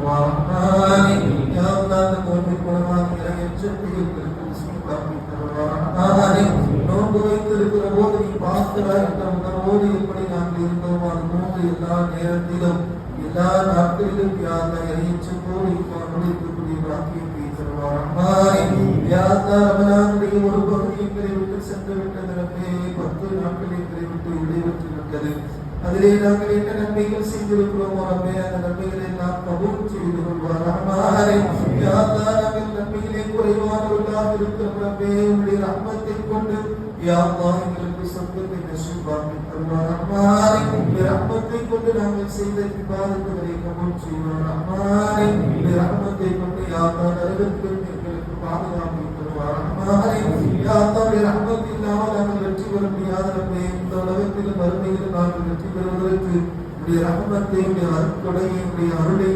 தருவாரானே. யா அல்லாஹ் அந்த நோன்பை குணமாக இறையச்சத்தைகளுக்கு நசீபாக்கி தருவாரானே. நோன்பு வைத்திருக்கிற போது நீ பார்க்கிறாய் என்ற உணர்வோடு எப்படி நாங்கள் இருந்தோம் அது போன்று எல்லா நேரத்திலும் எல்லா நாட்களிலும் யா அல்லாஹ் இறையச்சத்தோடு இருக்கக்கூடிய பாக்கியத்தை தருவாரானே. யா அல்லாஹ் ரமலானுடைய ஒரு பகுதி எங்களை விட்டு சென்று விட்டது ரப்பே. 10 நாட்கள் எங்களை விட்டு இடைவிட்டு விட்டது. அதிலே நாங்கள் என்ன நன்மைகள் செய்திருக்கிறோமோ ரப்பே அந்த நன்மைகளை நாம் கபூல் செய்து கொள்வாரானே. யா அல்லாஹ் நாங்கள் நன்மையிலே குறைவானவர்களாக இருக்கிறோம் ரப்பே. உம்முடைய ரஹ்மத்தை கொண்டு யா அல்லாஹ் எங்களுக்கு சொர்க்கத்தை நசீபாக்கி தருவாரானே. உம்முடைய ரஹ்மத்தை கொண்டு நாங்கள் செய்த இபாதத்துகளை கபூல் செய்வாரானே. உம்முடைய ரஹ்மத்தை கொண்டு யா அல்லாஹ் நரகத்திலிருந்து எங்களுக்கு பாதுகாப்பு தருவாரானே. யா அல்லாஹ் ரஹ்மத் இல்லாமல் நாங்கள் வெற்றி பெற முடியாத ரப்பே. இந்த உலகத்தில் மறுமையில் நாங்கள் வெற்றி பெறுவதற்கு உடைய ரஹ்மத்தை உடைய அருட்கொடையை உடைய அருளை